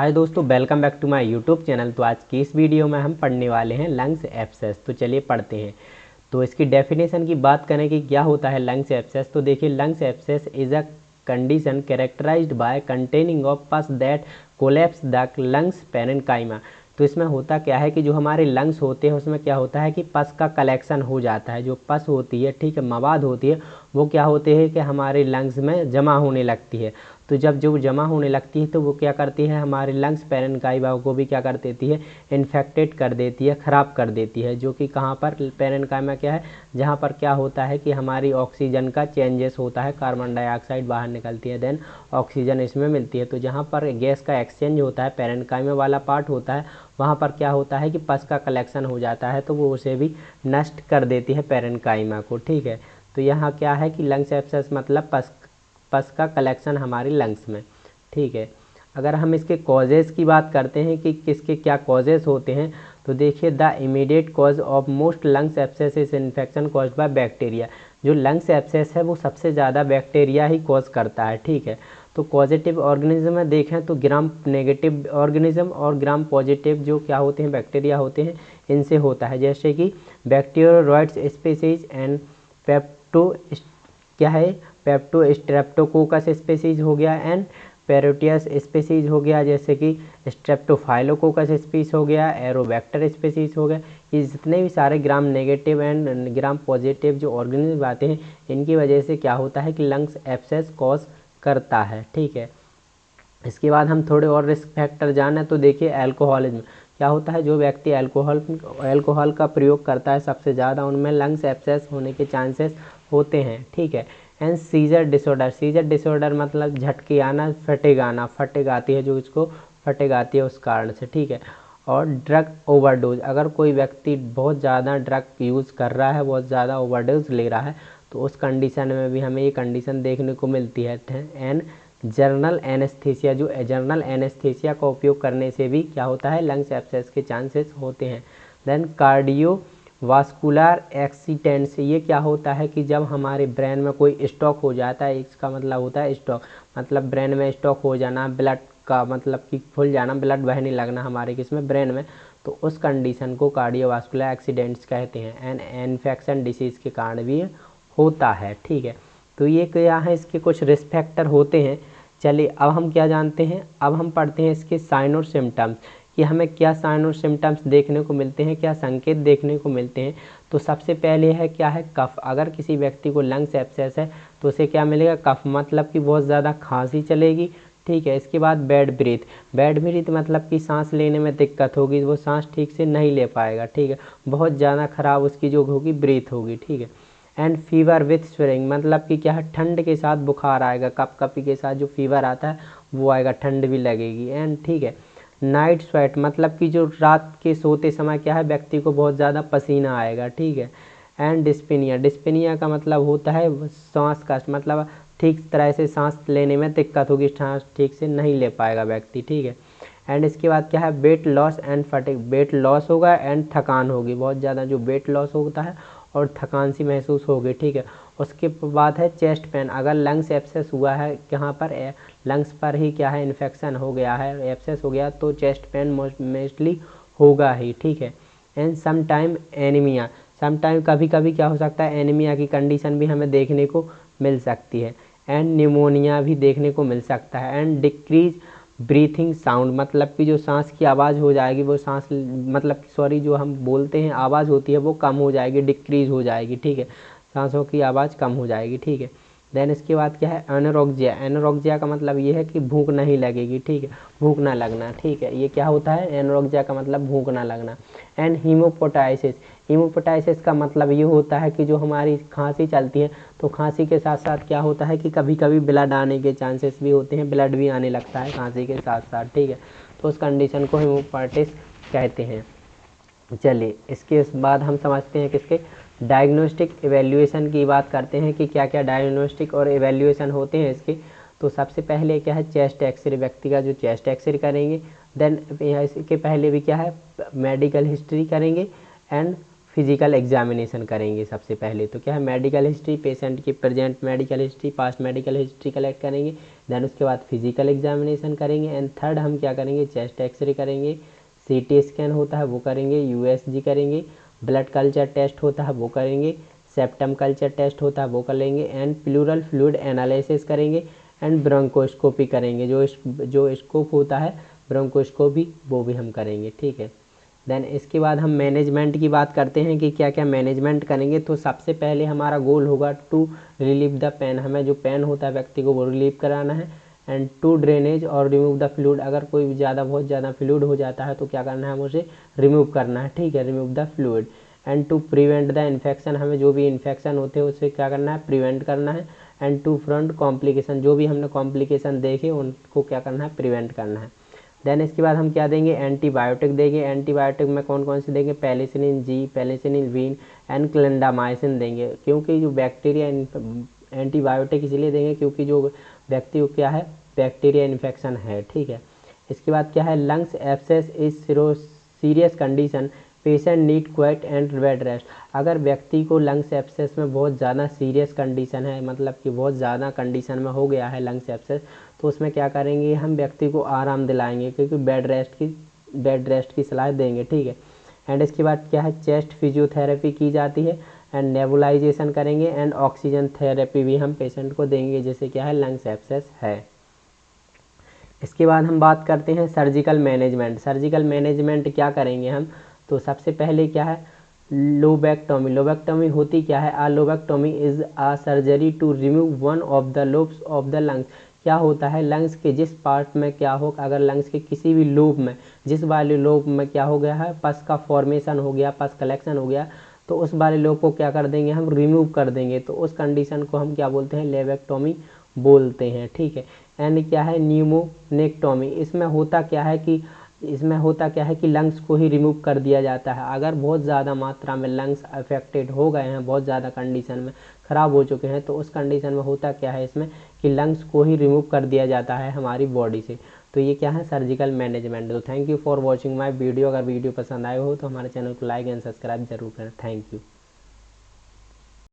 हाय दोस्तों, welcome back to my YouTube channel. तो आज की इस वीडियो में हम पढ़ने वाले हैं लंग्स एब्सेस। तो चलिए पढ़ते हैं। तो इसकी डेफिनेशन की बात करें कि क्या होता है लंग्स एब्सेस। तो देखिए, lungs abscess is a condition characterised by containing of pus that collapse the lungs parenchyma. तो इसमें होता क्या है कि जो हमारे लंग्स होते हैं उसमें क्या होता है कि पस का कलेक्शन हो जाता है। जो पस होती है, ठीक है, मवाद होती है, वो क्या होते हैं कि हमारे लंग्स में जमा होने लगती है। तो जब जो जमा होने लगती है तो वो क्या करती है, हमारे लंग्स पेरेन्काइमा को भी क्या कर देती है, इन्फेक्टेड कर देती है, ख़राब कर देती है। जो कि कहाँ पर पेरेन्काइमा क्या है, जहाँ पर क्या होता है कि हमारी ऑक्सीजन का चेंजेस होता है, कार्बन डाइऑक्साइड बाहर निकलती है, देन ऑक्सीजन इसमें मिलती है। तो जहाँ पर गैस का एक्सचेंज होता है, पेरेन्काइमा वाला पार्ट होता है, वहाँ पर क्या होता है कि पस का कलेक्शन हो जाता है, तो वो उसे भी नष्ट कर देती है पेरेन्काइमा को, ठीक है। तो यहाँ क्या है कि लंग्स एब्सेस मतलब पस का कलेक्शन हमारे लंग्स में, ठीक है। अगर हम इसके कॉजेज़ की बात करते हैं कि किसके क्या कॉजेज़ होते हैं, तो देखिए, the immediate cause of most lungs abscess is infection caused by bacteria. जो लंग्स एब्सेस है वो सबसे ज़्यादा बैक्टीरिया ही कॉज करता है, ठीक है। तो पॉजिटिव ऑर्गेनिज्म में देखें तो ग्राम नेगेटिव ऑर्गेनिज्म और ग्राम पॉजिटिव जो क्या होते हैं, बैक्टीरिया होते हैं, इनसे होता है। जैसे कि बैक्टीरियोइड्स स्पीसीज एंड पेप्टो क्या है, पेप्टो स्ट्रेप्टोकोकस स्पीसीज हो गया, एंड पेरोटियस स्पीसीज हो गया, जैसे कि स्ट्रेप्टोफाइलोकोकस स्पीसीज हो गया, एरोबैक्टर स्पीसीज हो गया। ये जितने भी सारे gram negative and gram positive जो ऑर्गेनिज्म आते हैं, इनकी वजह से क्या होता है कि लंग्स एब्सेस कॉज करता है, ठीक है। इसके बाद हम थोड़े और रिस्क फैक्टर जाने तो देखिए, अल्कोहलिज्म क्या होता है। जो व्यक्ति अल्कोहल का प्रयोग करता है सबसे ज़्यादा, उनमें लंग्स एब्सेस होने के चांसेस होते हैं, ठीक है। एंड सीजर डिसऑर्डर मतलब झटके आना, फटेग आती है, जो इसको फटेग आती है उस कारण से, ठीक है। और ड्रग ओवरडोज, अगर कोई व्यक्ति बहुत ज़्यादा ड्रग यूज़ कर रहा है, बहुत ज़्यादा ओवरडोज ले रहा है, तो उस कंडीशन में भी हमें ये कंडीशन देखने को मिलती है। एंड जर्नल एनेस्थीसिया, जो जर्नल एनेस्थीसिया का उपयोग करने से भी क्या होता है, लंग्स एब्सेस के चांसेस होते हैं। देन कार्डियो वास्कुलर एक्सीडेंट्स, ये क्या होता है कि जब हमारे ब्रेन में कोई स्टॉक हो जाता है, इसका मतलब होता है स्टॉक, मतलब ब्रेन में स्टॉक हो जाना, ब्लड का मतलब कि फुल जाना, ब्लड बहने लगना हमारे किसमें, ब्रेन में, तो उस कंडीशन को कार्डियोवास्कुलर एक्सीडेंट्स कहते हैं। एंड इन्फेक्शन डिसीज़ के कारण भी होता है, ठीक है। तो ये क्या है, इसके कुछ रिस्क फैक्टर होते हैं। चलिए अब हम क्या जानते हैं, अब हम पढ़ते हैं इसके साइन और सिम्टम्स कि हमें क्या साइन और सिम्टम्स देखने को मिलते हैं, क्या संकेत देखने को मिलते हैं। तो सबसे पहले है क्या है, कफ। अगर किसी व्यक्ति को लंग्स एब्सेस है तो उसे क्या मिलेगा, कफ, मतलब कि बहुत ज़्यादा खांसी चलेगी, ठीक है। इसके बाद बैड ब्रीथ मतलब कि सांस लेने में दिक्कत होगी, वो सांस ठीक से नहीं ले पाएगा, ठीक है। बहुत ज़्यादा खराब उसकी जो होगी ब्रीथ होगी, ठीक है। एंड फीवर विथ स्वेलिंग मतलब कि क्या है, ठंड के साथ बुखार आएगा, कपकपी के साथ जो फीवर आता है वो आएगा, ठंड भी लगेगी। एंड ठीक है, नाइट स्वेट मतलब कि जो रात के सोते समय क्या है, व्यक्ति को बहुत ज़्यादा पसीना आएगा, ठीक है। एंड डिस्पिनिया का मतलब होता है सांस कष्ट, मतलब ठीक तरह से सांस लेने में दिक्कत होगी, सांस ठीक से नहीं ले पाएगा व्यक्ति, ठीक है। एंड इसके बाद क्या है, weight loss and fatigue, weight loss होगा एंड थकान होगी, बहुत ज़्यादा जो वेट लॉस होता है और थकान सी महसूस होगी, ठीक है। उसके बाद है चेस्ट पेन, अगर लंग्स एब्सेस हुआ है, कहाँ पर, लंग्स पर ही क्या है, इन्फेक्शन हो गया है, एब्सेस हो गया, तो चेस्ट पेन मोस्टली होगा ही, ठीक है। एंड समटाइम एनीमिया, समटाइम कभी कभी क्या हो सकता है, एनीमिया की कंडीशन भी हमें देखने को मिल सकती है। एंड निमोनिया भी देखने को मिल सकता है। एंड डिक्रीज ब्रीथिंग साउंड मतलब कि जो सांस की आवाज़ हो जाएगी, वो सांस मतलब सॉरी जो हम बोलते हैं आवाज़ होती है वो कम हो जाएगी, डिक्रीज हो जाएगी, ठीक है। सांसों की आवाज़ कम हो जाएगी, ठीक है। देन इसके बाद क्या है, एनोरेक्सिया का मतलब ये है कि भूख नहीं लगेगी, ठीक है, भूख ना लगना, ठीक है। ये क्या होता है, एनोरेक्सिया का मतलब भूख ना लगना। एंड हीमोपोटाइसिस का मतलब ये होता है कि जो हमारी खांसी चलती है, तो खांसी के साथ साथ क्या होता है कि कभी कभी ब्लड आने के चांसेस भी होते हैं, ब्लड भी आने लगता है खांसी के साथ साथ, ठीक है। तो उस कंडीशन को हीमोपोटाइटिस कहते हैं। चलिए इसके बाद हम समझते हैं किसके, डायग्नोस्टिक एवेल्यूएशन की बात करते हैं कि क्या क्या डायग्नोस्टिक और एवेल्यूएशन होते हैं इसके। तो सबसे पहले क्या है, चेस्ट एक्सरे, व्यक्ति का जो चेस्ट एक्सरे करेंगे। देन इसके पहले भी क्या है, मेडिकल हिस्ट्री करेंगे। एंड फिजिकल एग्जामिनेशन करेंगे सबसे पहले। तो क्या है, मेडिकल हिस्ट्री, पेशेंट की present medical history, past medical history collect करेंगे। देन उसके बाद फिजिकल एग्जामिनेशन करेंगे। एंड थर्ड हम क्या करेंगे, चेस्ट एक्सरे करेंगे, सीटी स्कैन होता है वो करेंगे, यूएसजी करेंगे, ब्लड कल्चर टेस्ट होता है वो करेंगे, सेप्टम कल्चर टेस्ट होता है वो कर लेंगे, एंड प्लूरल फ्लूइड एनालिसिस करेंगे, एंड ब्रोंकोस्कोपी करेंगे। जो स्कोप होता है ब्रोंकोस्कोपी वो भी हम करेंगे, ठीक है। देन इसके बाद हम मैनेजमेंट की बात करते हैं कि क्या क्या मैनेजमेंट करेंगे। तो सबसे पहले हमारा गोल होगा टू रिलीव द पेन, हमें जो पेन होता है व्यक्ति को वो रिलीव कराना है। एंड टू ड्रेनेज और रिमूव द फ्लूइड, अगर कोई बहुत ज़्यादा फ्लूइड हो जाता है तो क्या करना है, हमें उसे रिमूव करना है, ठीक है, remove the fluid. And to prevent the infection, हमें जो भी इन्फेक्शन होते हैं उससे क्या करना है, प्रिवेंट करना है। एंड टू फ्रंट कॉम्प्लिकेशन, जो भी हमने कॉम्प्लिकेशन देखे उनको क्या करना है, प्रिवेंट करना है। देन इसके बाद हम क्या देंगे, एंटीबायोटिक देंगे। एंटीबायोटिक में कौन कौन से देंगे, penicillin G, penicillin V and clindamycin देंगे। क्योंकि जो बैक्टीरिया एंटीबायोटिक इसलिए देंगे क्योंकि जो व्यक्ति को क्या है, बैक्टीरिया इन्फेक्शन है, ठीक है। इसके बाद क्या है, lungs abscess is serious condition, patient need quiet and bed rest. अगर व्यक्ति को लंग्स एब्सेस में बहुत ज़्यादा सीरियस कंडीशन है, मतलब कि बहुत ज़्यादा कंडीशन में हो गया है लंग्स एब्सेस, तो उसमें क्या करेंगे, हम व्यक्ति को आराम दिलाएंगे, क्योंकि बेड रेस्ट की सलाह देंगे, ठीक है। एंड इसके बाद क्या है, चेस्ट फिजियोथेरेपी की जाती है, एंड नेबुलाइजेशन करेंगे, एंड ऑक्सीजन थेरेपी भी हम पेशेंट को देंगे, जैसे क्या है, लंग्स एब्सेस है। इसके बाद हम बात करते हैं सर्जिकल मैनेजमेंट। सर्जिकल मैनेजमेंट क्या करेंगे हम, तो सबसे पहले क्या है, लोबेक्टोमी। लोबेक्टोमी होती क्या है, lobectomy is a surgery to remove one of the lobes of the lungs. क्या होता है, लंग्स के जिस पार्ट में क्या हो, अगर लंग्स के किसी भी लोब में, जिस वाले लोब में क्या हो गया है, पस का फॉर्मेशन हो गया, पस कलेक्शन हो गया, तो उस वाले लोब को क्या कर देंगे, हम रिमूव कर देंगे। तो उस कंडीशन को हम क्या बोलते हैं, लेबेक्टोमी बोलते हैं, ठीक है। एंड क्या है, न्यूमोनेक्टोमी। इसमें होता क्या है कि लंग्स को ही रिमूव कर दिया जाता है। अगर बहुत ज़्यादा मात्रा में लंग्स अफेक्टेड हो गए हैं, बहुत ज़्यादा कंडीशन में ख़राब हो चुके हैं, तो उस कंडीशन में होता क्या है इसमें कि लंग्स को ही रिमूव कर दिया जाता है हमारी बॉडी से। तो ये क्या है, सर्जिकल मैनेजमेंट। तो thank you for watching my video. अगर वीडियो पसंद आए हो तो हमारे चैनल को लाइक एंड सब्सक्राइब जरूर करें। Thank you.